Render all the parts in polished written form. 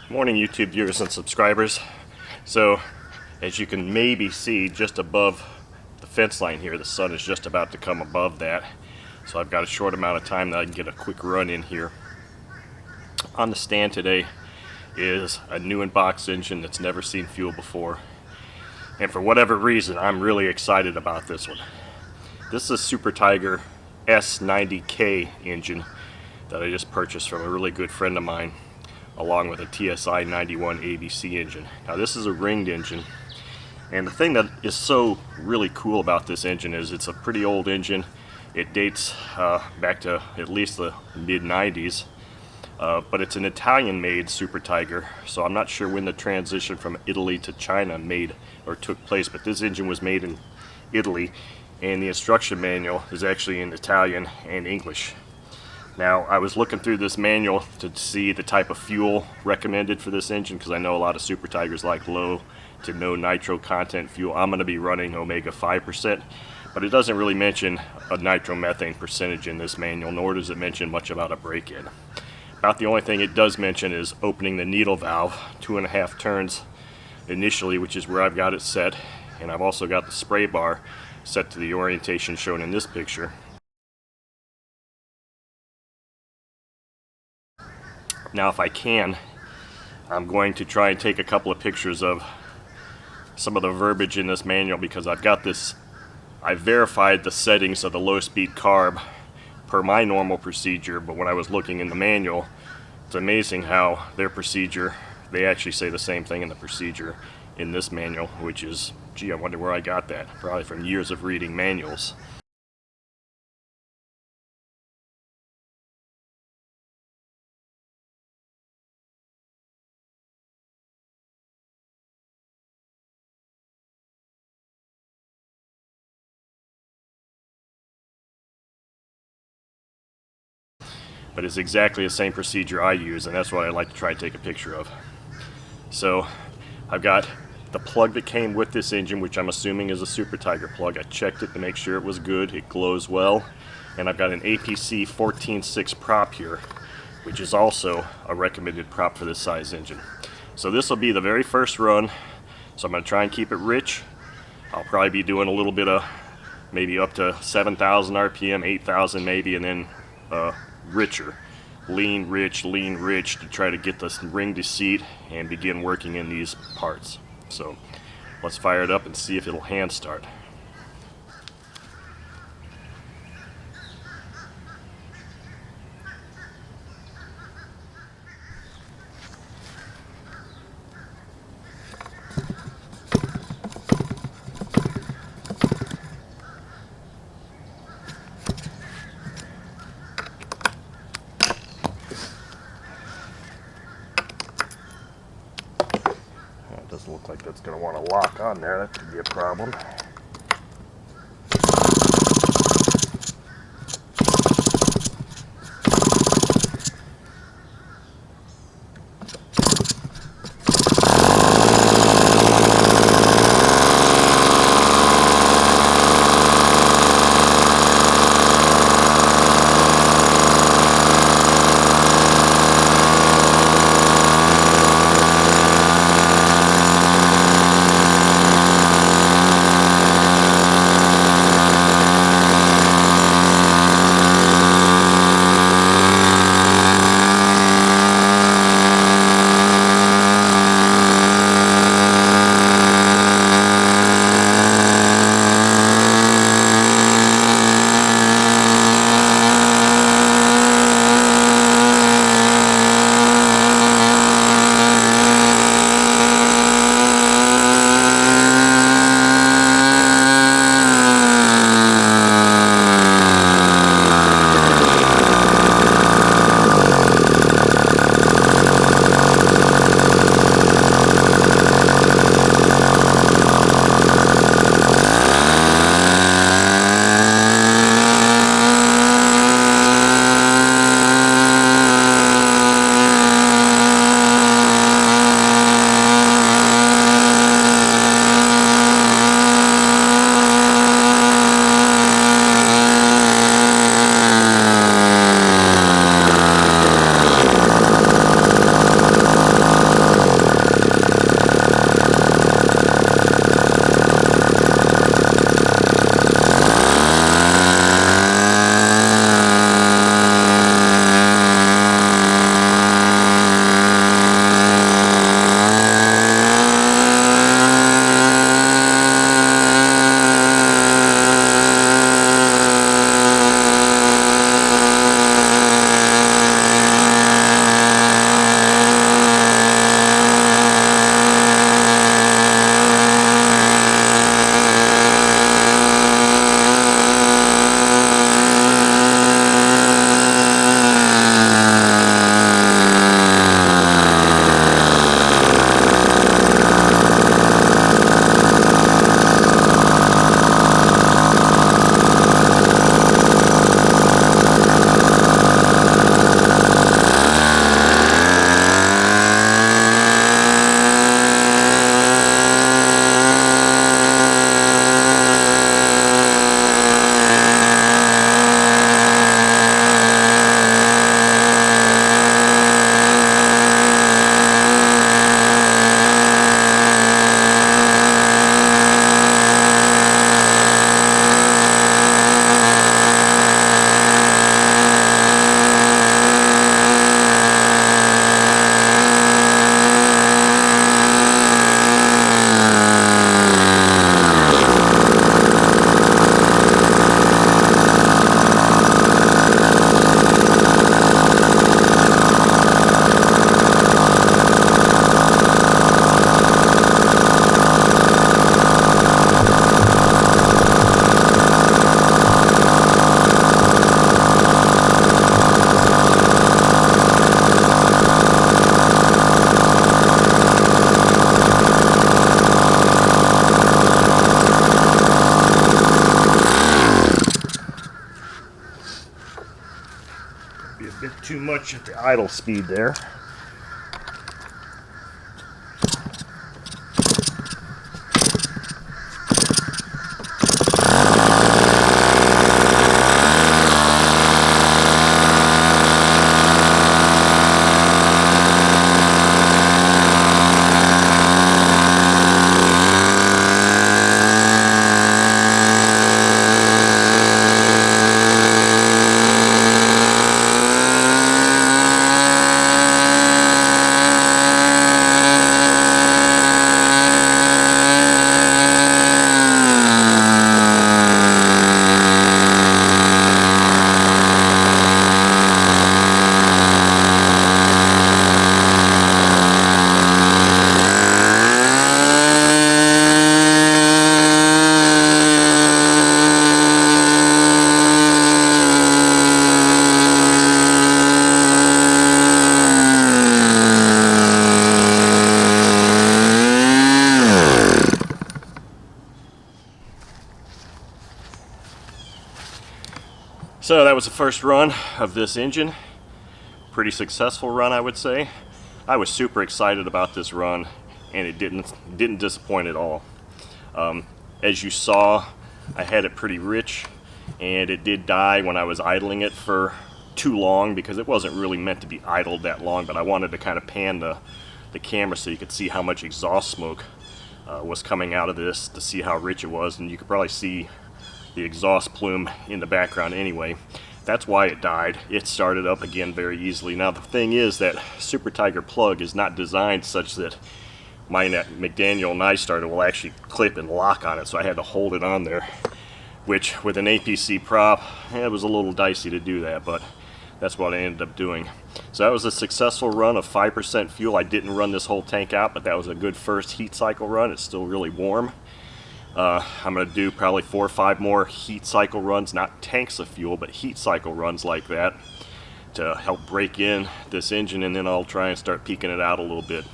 Morning, YouTube viewers and subscribers. So, as you can maybe see just above the fence line here, the sun is just about to come above that. So I've got a short amount of time that I can get a quick run in here. On the stand today is a new in-box engine that's never seen fuel before. And for whatever reason, I'm really excited about this one. This is a Super Tigre S90K engine that I just purchased from a really good friend of mine, along with a TSI 91 ABC engine. Now this is a ringed engine, and the thing that is so really cool about this engine is it's a pretty old engine. It dates back to at least the mid-90s, but it's an Italian-made Super Tigre, so I'm not sure when the transition from Italy to China took place, but this engine was made in Italy, and the instruction manual is actually in Italian and English. Now, I was looking through this manual to see the type of fuel recommended for this engine, because I know a lot of Super Tigers like low to no nitro content fuel. I'm going to be running Omega 5%, but it doesn't really mention a nitromethane percentage in this manual, nor does it mention much about a break-in. About the only thing it does mention is opening the needle valve 2.5 turns initially, which is where I've got it set, and I've also got the spray bar set to the orientation shown in this picture. Now, if I can, I'm going to try and take a couple of pictures of some of the verbiage in this manual, because I verified the settings of the low speed carb per my normal procedure, but when I was looking in the manual, it's amazing how their procedure, they actually say the same thing in the procedure in this manual, which is, gee, I wonder where I got that. Probably from years of reading manuals. But it's exactly the same procedure I use, and that's what I like to try to take a picture of. So I've got the plug that came with this engine, which I'm assuming is a Super Tigre plug. I checked it to make sure it was good. It glows well. And I've got an APC 14.6 prop here, which is also a recommended prop for this size engine. So this will be the very first run, so I'm going to try and keep it rich. I'll probably be doing a little bit of maybe up to 7,000 RPM, 8,000 maybe, and then richer, lean rich to try to get this ring to seat and begin working in these parts. So let's fire it up and see if it'll hand start. Doesn't look like that's going to want to lock on there. That could be a problem. too much at the idle speed there. So that was the first run of this engine. Pretty successful run, I would say. I was super excited about this run, and it didn't disappoint at all. As you saw, I had it pretty rich, and it did die when I was idling it for too long, because it wasn't really meant to be idled that long, but I wanted to kind of pan the camera so you could see how much exhaust smoke was coming out of this, to see how rich it was, and you could probably see the exhaust plume in the background anyway. That's why it died. It started up again very easily. Now the thing is that Super Tigre plug is not designed such that mine at McDaniel and I started will actually clip and lock on it, so I had to hold it on there, which with an APC prop, it was a little dicey to do that, but that's what I ended up doing. So that was a successful run of 5% fuel. I didn't run this whole tank out, but that was a good first heat cycle run. It's still really warm. I'm going to do probably 4 or 5 more heat cycle runs, not tanks of fuel, but heat cycle runs like that to help break in this engine, and then I'll try and start peeking it out a little bit.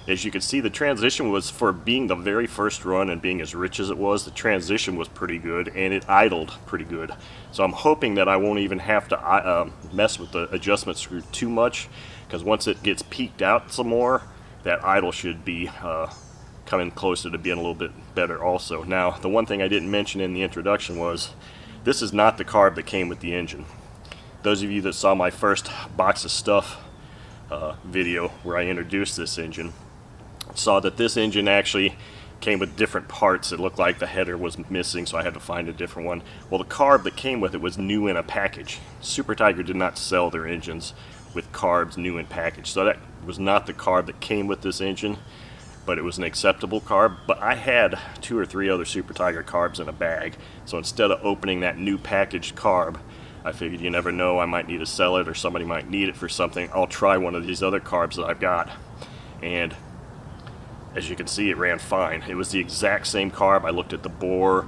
As you can see, the transition was, for being the very first run and being as rich as it was, the transition was pretty good, and it idled pretty good. So I'm hoping that I won't even have to mess with the adjustment screw too much, because once it gets peaked out some more, that idle should be coming closer to being a little bit better also. Now, the one thing I didn't mention in the introduction was, this is not the carb that came with the engine. Those of you that saw my first box of stuff video where I introduced this engine saw that this engine actually came with different parts. It looked like the header was missing, so I had to find a different one. Well, the carb that came with it was new in a package. Super Tigre did not sell their engines with carbs new in package, so that was not the carb that came with this engine, but it was an acceptable carb. But I had 2 or 3 other Super Tigre carbs in a bag, so instead of opening that new packaged carb, I figured, you never know, I might need to sell it or somebody might need it for something. I'll try one of these other carbs that I've got. And as you can see, it ran fine. It was the exact same carb. I looked at the bore,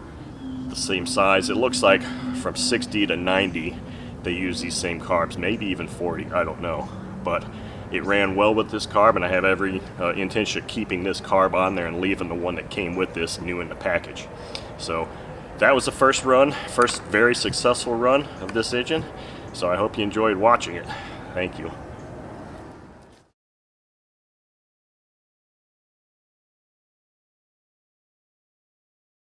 the same size. It looks like from 60 to 90 they use these same carbs, maybe even 40, I don't know. But it ran well with this carb, and I have every intention of keeping this carb on there and leaving the one that came with this new in the package. So that was the first run, first very successful run of this engine. So I hope you enjoyed watching it. Thank you.